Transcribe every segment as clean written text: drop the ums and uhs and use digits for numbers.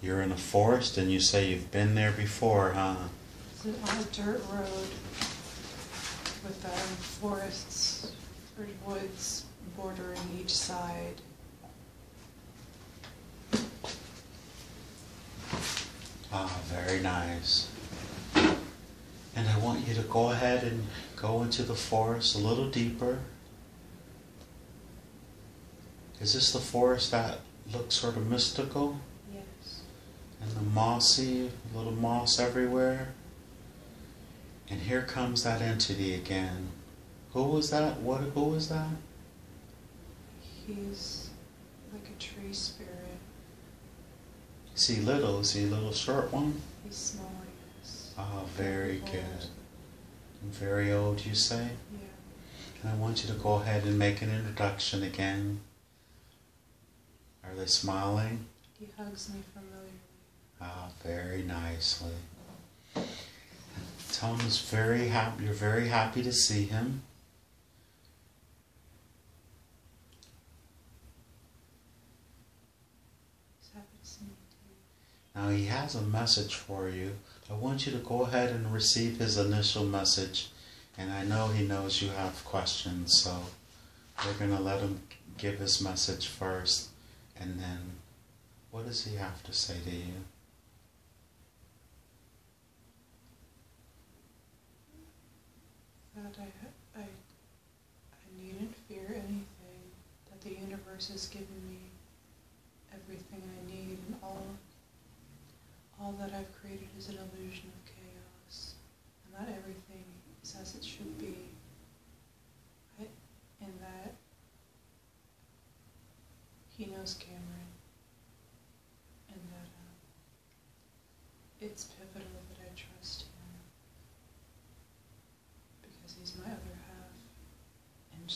You're in a forest and you say you've been there before, huh? It's on a dirt road with forests or woods bordering each side. Ah, very nice. And I want you to go ahead and go into the forest a little deeper. Is this the forest that looks sort of mystical? Yes. And the mossy, little moss everywhere? And here comes that entity again. Who was that? Who was that? He's like a tree spirit. Is he little? Is he a little short one? He's small, yes. Ah, very good. Very old, you say? Yeah. And I want you to go ahead and make an introduction again. Are they smiling? He hugs me familiarly. Ah, very nicely. Tell him you're very happy to see him. He's happy to see me too. Now he has a message for you. I want you to go ahead and receive his initial message. And I know he knows you have questions, so we're going to let him give his message first. And then, what does he have to say to you? That I needn't fear anything, that the universe has given me everything I need, and all that I've created is an illusion of chaos, and not everything is as it should be, and that he knows Cameron, and that it's pivotal that I trust him. He's my other half, and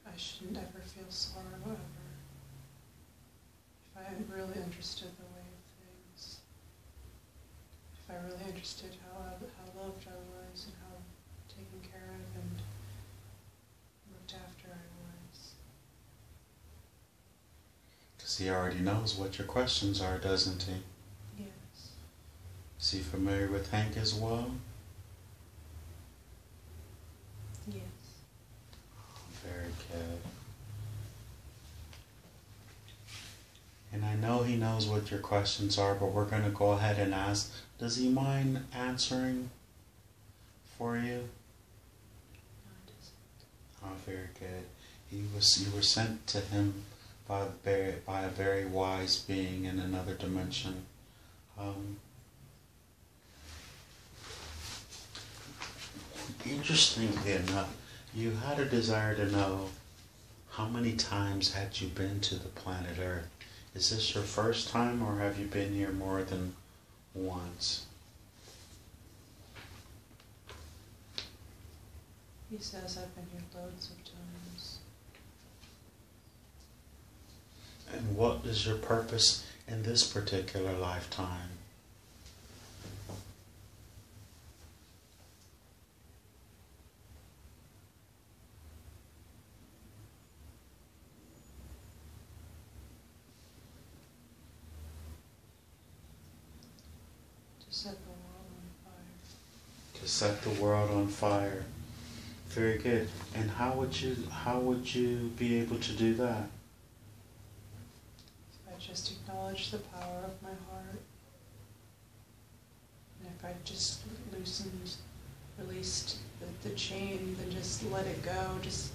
I shouldn't ever feel sorrow ever. If I really understood the way of things, if I really understood how loved I was and how taken care of and looked after I was. Because he already knows what your questions are, doesn't he? Yes. Is he familiar with Hank as well? Yes. Very good. And I know he knows what your questions are, but we're going to go ahead and ask, does he mind answering for you? No, it doesn't. Oh, very good. You were sent to him by a very wise being in another dimension. Interestingly enough, you had a desire to know how many times had you been to the planet Earth. Is this your first time, or have you been here more than once? He says I've been here loads of times. And what is your purpose in this particular lifetime? To set the world on fire. To set the world on fire. Very good. And how would you be able to do that? If I just acknowledge the power of my heart, and if I just released the chain, then just let it go, just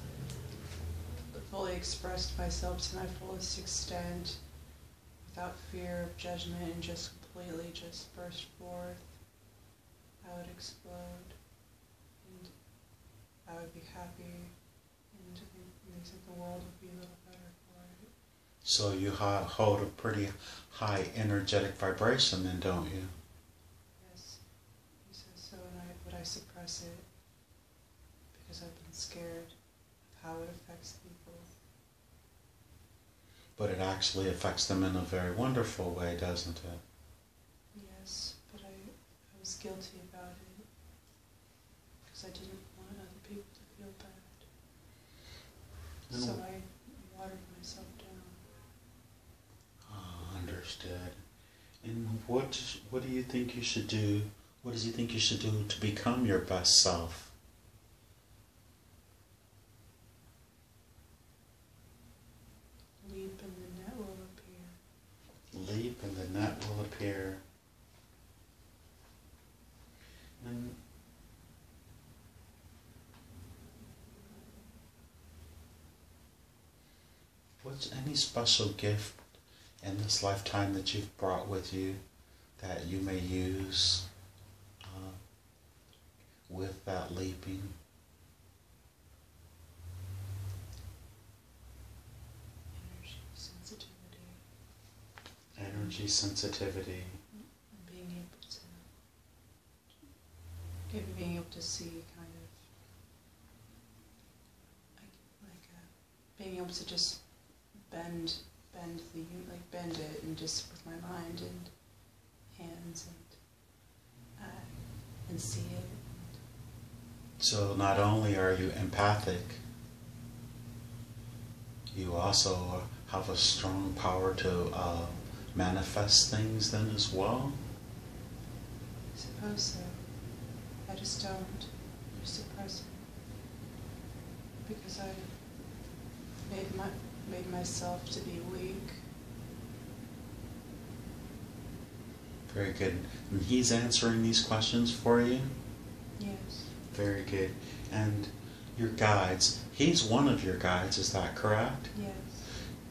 fully expressed myself to my fullest extent, without fear of judgment, and just completely just burst forth, I would explode, and I would be happy, and I think the world would be a little better for it. So you hold a pretty high energetic vibration then, don't you? Yes, he says so, and would I suppress it because I've been scared of how it affects people. But it actually affects them in a very wonderful way, doesn't it? Yes, but I was guilty about it because I didn't want other people to feel bad. So I watered myself down. Understood. And what do you think you should do? What does he think you should do to become your best self? Leap and the net will appear. Leap and the net will appear. And what's any special gift in this lifetime that you've brought with you that you may use with that leaping? Energy, sensitivity. Energy, sensitivity. And being able to see kind of being able to just bend it and just with my mind and hands and see it. So not only are you empathic, you also have a strong power to manifest things then as well? I suppose so. I just don't. I suppress it. Because I made myself to be weak. Very good. And he's answering these questions for you? Yes. Very good. And your guides, he's one of your guides, is that correct? Yes.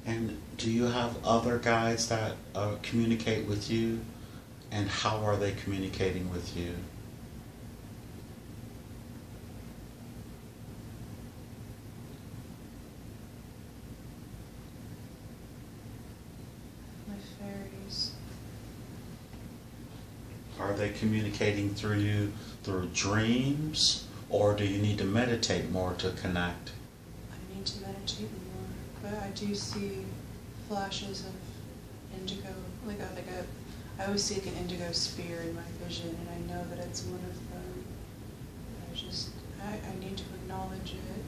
And do you have other guides that communicate with you? And how are they communicating with you? My fairies. Are they communicating through you through dreams? Or do you need to meditate more to connect? I need to meditate more, but I do see flashes of indigo, I always see like an indigo sphere in my vision, and I know that it's one of them. I need to acknowledge it.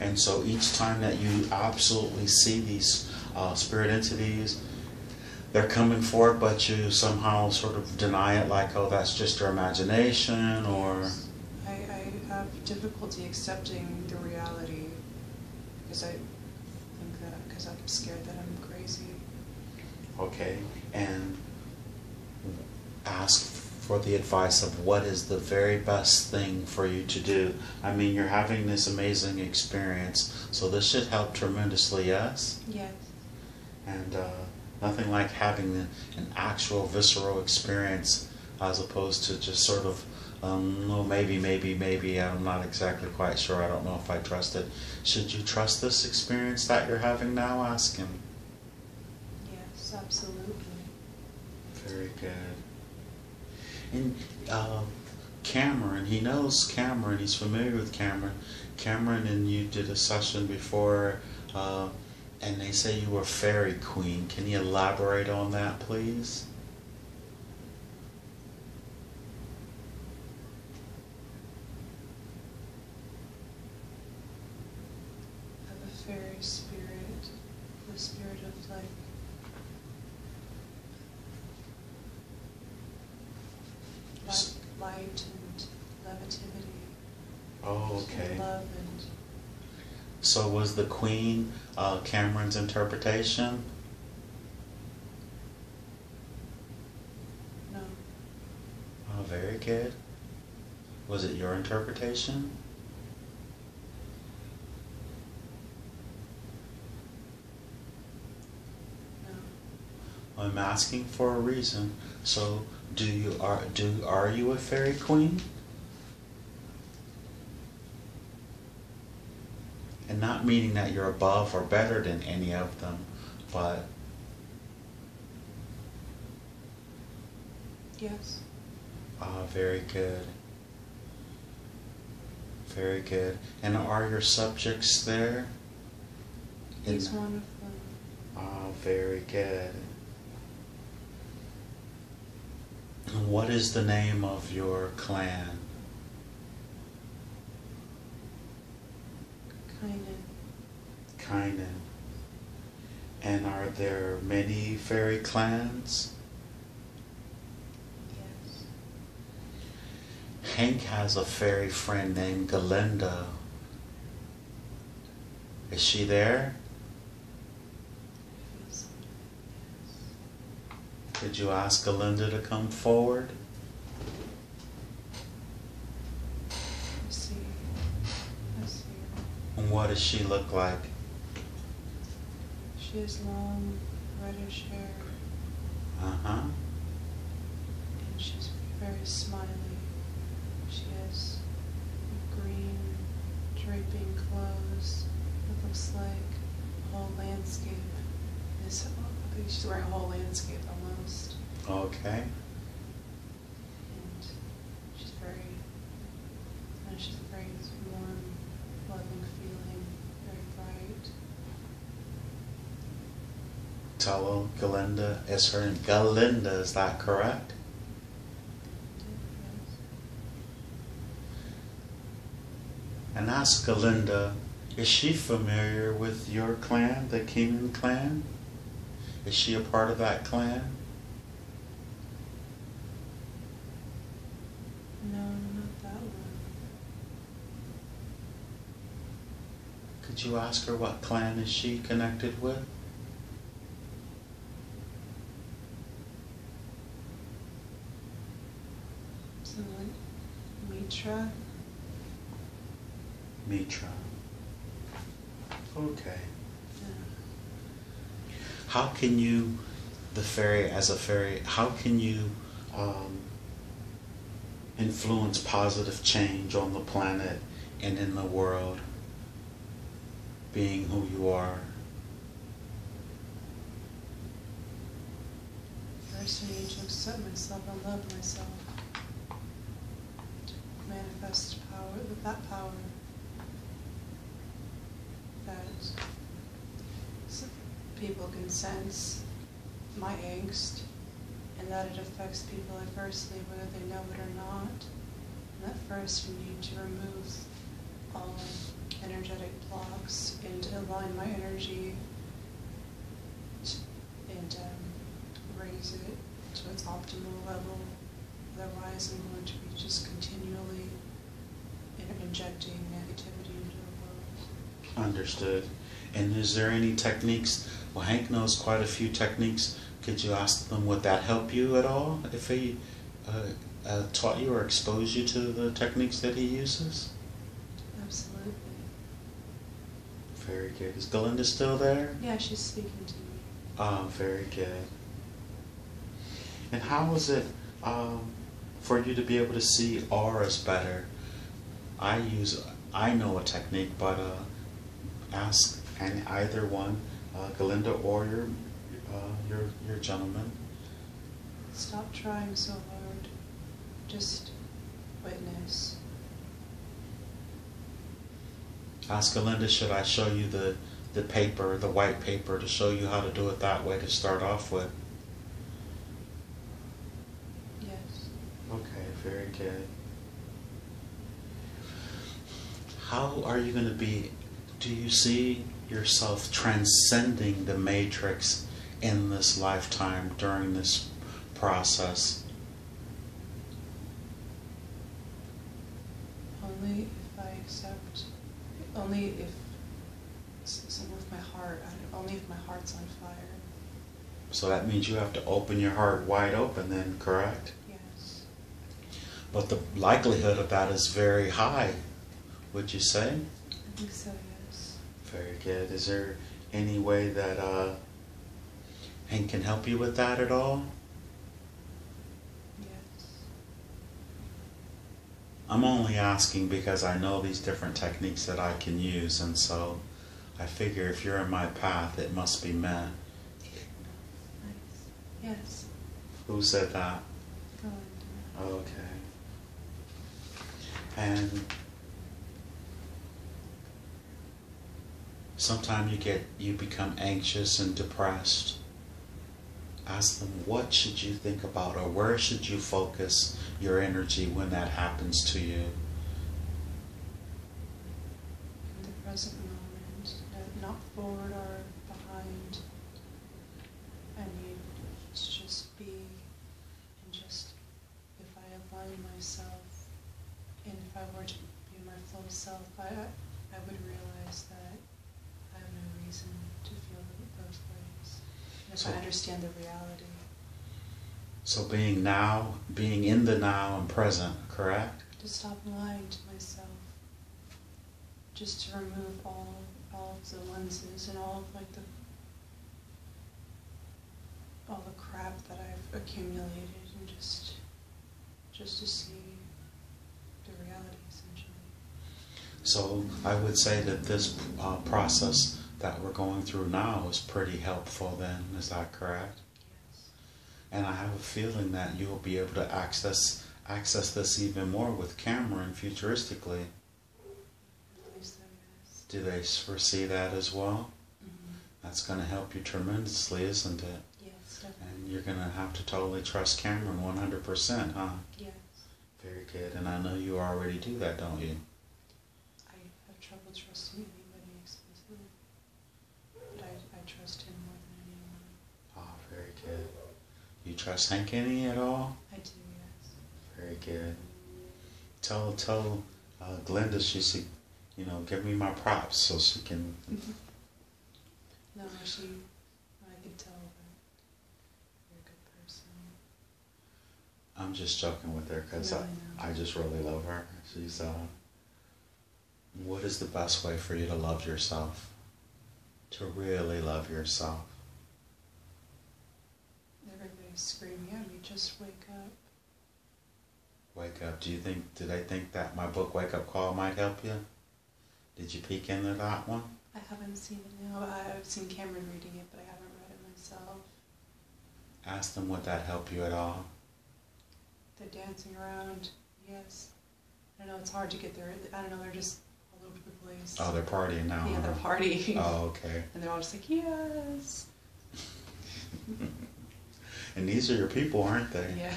And so each time that you absolutely see these spirit entities, they're coming forward, but you somehow sort of deny it, like, oh, that's just your imagination, or... I have difficulty accepting the reality because I'm scared that I'm crazy. Okay, and ask for the advice of what is the very best thing for you to do. I mean, you're having this amazing experience, so this should help tremendously, yes? Yes. And nothing like having an actual visceral experience as opposed to just sort of, no, maybe, I'm not exactly quite sure, I don't know if I trust it. Should you trust this experience that you're having now? Ask him. Yes, absolutely. Very good. And Cameron, he knows Cameron, he's familiar with Cameron. Cameron and you did a session before, and they say you were fairy queen. Can you elaborate on that, please? I have a fairy spirit, the spirit of light and levitativity. Oh, okay. And love and... So was the queen Cameron's interpretation? No. Oh, very good. Was it your interpretation? No. I'm asking for a reason. So, are you a fairy queen? And not meaning that you're above or better than any of them, but Yes. very good. Very good. And are your subjects there? He's one of them. Oh, very good. What is the name of your clan? Kind of. Kynan. And are there many fairy clans? Yes. Hank has a fairy friend named Galinda. Is she there? I feel something. Yes. Could you ask Galinda to come forward? I see. I see her. And what does she look like? She has long, reddish hair, Uh-huh. and she's very smiley. She has green, draping clothes. It looks like a whole landscape. I think she's wearing a whole landscape almost. Okay. And she's a very warm, loving feeling, very bright. Tell her Galinda is her name. Galinda, is that correct? Yes. And ask Galinda, is she familiar with your clan, the Keenan clan? Is she a part of that clan? No, not that one. Could you ask her what clan is she connected with? Something like Mitra. Mitra. Okay. Yeah. How can you, as a fairy, how can you influence positive change on the planet and in the world, being who you are? First, I need to accept myself and love myself. Manifest power, with that power that people can sense my angst, and that it affects people adversely whether they know it or not. And at first, we need to remove all energetic blocks and align my energy and raise it to its optimal level. Otherwise, I'm going to be just continually injecting negativity into the world. Understood. And is there any techniques? Well, Hank knows quite a few techniques. Could you ask them, would that help you at all if he taught you or exposed you to the techniques that he uses? Absolutely. Very good. Is Galinda still there? Yeah, she's speaking to me. Oh, very good. And how is it for you to be able to see auras better? I know a technique, but ask either one, Galinda or your gentleman. Stop trying so hard. Just witness. Ask Galinda, should I show you the paper, the white paper, to show you how to do it that way to start off with? Yes. Okay, very good. How are you going to be, do you see yourself transcending the matrix in this lifetime during this process? Only if I accept, only if, with my heart, only if my heart's on fire. So that means you have to open your heart wide open then, correct? Yes. But the likelihood of that is very high, would you say? I think so, yes. Very good. Is there any way that Hank can help you with that at all? Yes. I'm only asking because I know these different techniques that I can use, and so I figure if you're in my path, it must be meant. Nice. Yes. Who said that? Go on. Okay. And sometimes you become anxious and depressed. Ask them, what should you think about, or where should you focus your energy when that happens to you? present moment, not forward or behind. I need to just be, and just, if I align myself, and if I were to be my full self, I would realize that I have no reason to feel those ways. And if I understand the reality. So being in the now and present, correct? To stop lying to myself. Just to remove all of the lenses and all of all the crap that I've accumulated, and just to see the reality, essentially. So I would say that this process that we're going through now is pretty helpful then, is that correct? Yes. And I have a feeling that you'll be able to access this even more with Cameron futuristically. I believe so, yes. Do they foresee that as well? Mm-hmm. That's going to help you tremendously, isn't it? Yes, definitely. And you're going to have to totally trust Cameron 100%, huh? Yes. Very good. And I know you already do that, don't you? I have trouble trusting anybody explicitly, but I trust him more than anyone. Oh, very good. You trust Hank any at all? I do, yes. Very good. Tell Glenda she should, give me my props so she can. No, I could tell that you're a good person. I'm just joking with her because No, I just really love her. She's what is the best way for you to love yourself? To really love yourself? Everybody's screaming at me, just wake up. Wake up. Did I think that my book Wake Up Call might help you? Did you peek into that one? I haven't seen it now. I've seen Cameron reading it, but I haven't read it myself. Ask them would that help you at all? The dancing around, yes. I know it's hard to get there. I don't know, they're just all over the place. Oh, they're partying now. Yeah, they're huh? partying. Oh, okay. And they're all just like, yes. And these are your people, aren't they? Yeah.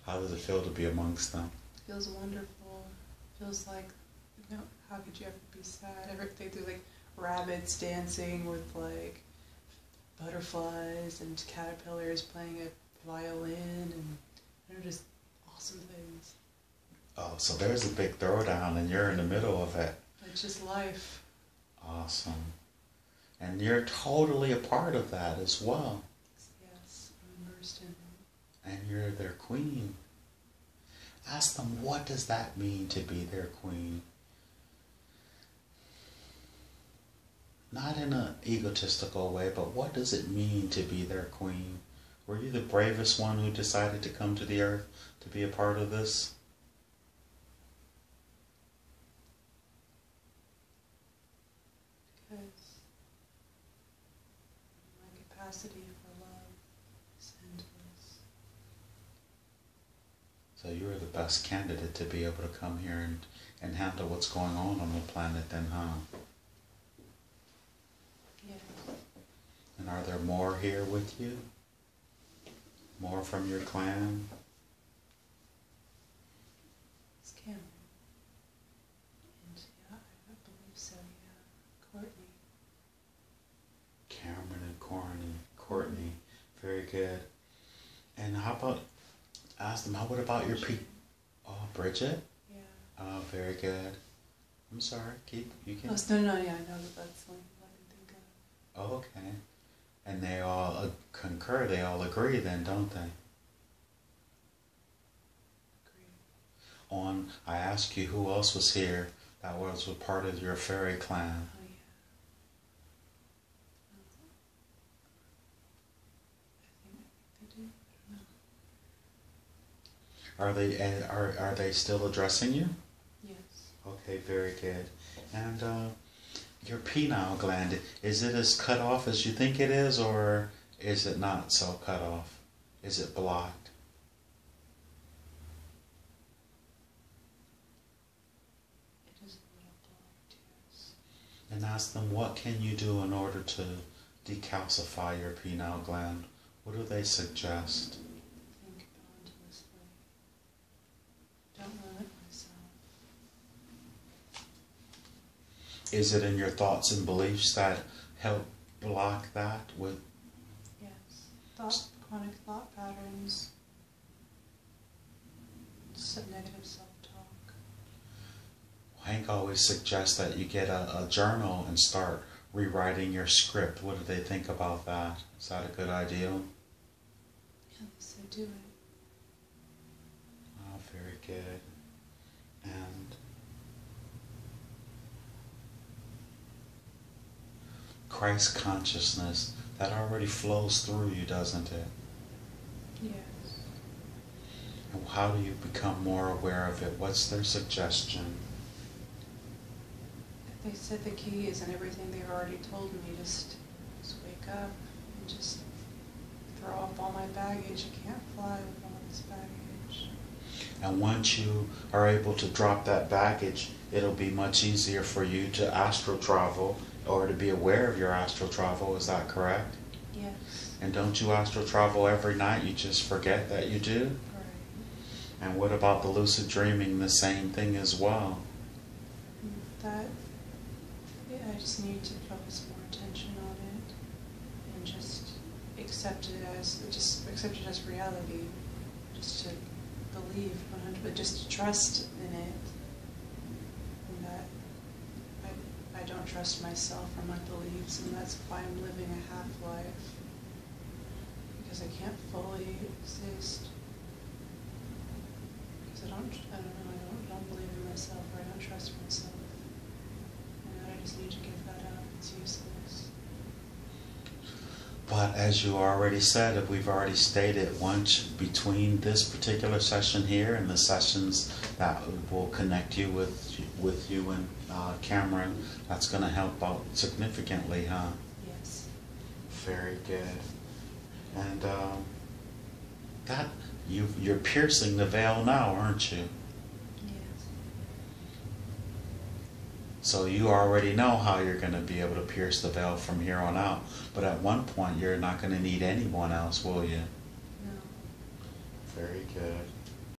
How does it feel to be amongst them? Feels wonderful. Feels like, how could you ever be sad? They do like rabbits dancing with like butterflies and caterpillars playing a violin, and they're just awesome things. Oh, so there's a big throwdown and you're in the middle of it. It's just life. Awesome. And you're totally a part of that as well. Yes, I'm immersed in it. And you're their queen. Ask them, what does that mean to be their queen? Not in an egotistical way, but what does it mean to be their queen? Were you the bravest one who decided to come to the earth to be a part of this? Because my capacity for love is endless. So you're the best candidate to be able to come here and handle what's going on the planet then, huh? Yeah. And are there more here with you? More from your clan? It's Cameron. And yeah, I believe so, yeah. Courtney. Cameron and Courtney. Very good. And how about, ask them, what about your people? Oh, Bridget? Yeah. Oh, very good. I'm sorry, you can. Oh, no, yeah, I know that's the only thing I can think of. Oh, okay. And they all concur, they all agree then, don't they? Agree. I asked you who else was here that was a part of your fairy clan. Oh, yeah. I think they do. I don't know. Are they still addressing you? Yes. Okay, very good. And your pineal gland, is it as cut off as you think it is, or is it not so cut off? Is it blocked? It is a little blocked, yes. And ask them, what can you do in order to decalcify your pineal gland? What do they suggest? Think boundlessly. Don't limit myself. Is it in your thoughts and beliefs that help block that with? Yes. Chronic thought patterns. Negative self-talk. Hank always suggests that you get a journal and start rewriting your script. What do they think about that? Is that a good idea? Yes, I do it. Oh, very good. And Christ consciousness, that already flows through you, doesn't it? Yes. And how do you become more aware of it? What's their suggestion? They said the key is in everything they've already told me. Just wake up and just throw off all my baggage. I can't fly with all this baggage. And once you are able to drop that baggage, it'll be much easier for you to astral travel or to be aware of your astral travel. Is that correct? Yes. And don't you astral travel every night? You just forget that you do? Right. And what about the lucid dreaming? The same thing as well. That, yeah, I just need to focus more attention on it and just accept it as reality. Just to believe 100%, just to trust in it. And that I don't trust myself or my beliefs, and that's why I'm living a half-life. Because I can't fully exist. Because I don't believe in myself, or I don't trust myself. And I just need to give that up. It's useless. But as you already said, we've already stated, once between this particular session here and the sessions that will connect you with you and Cameron, that's going to help out significantly, huh? Yes. Very good. And that you're piercing the veil now, aren't you? Yes. So you already know how you're going to be able to pierce the veil from here on out. But at one point, you're not going to need anyone else, will you? No. Very good.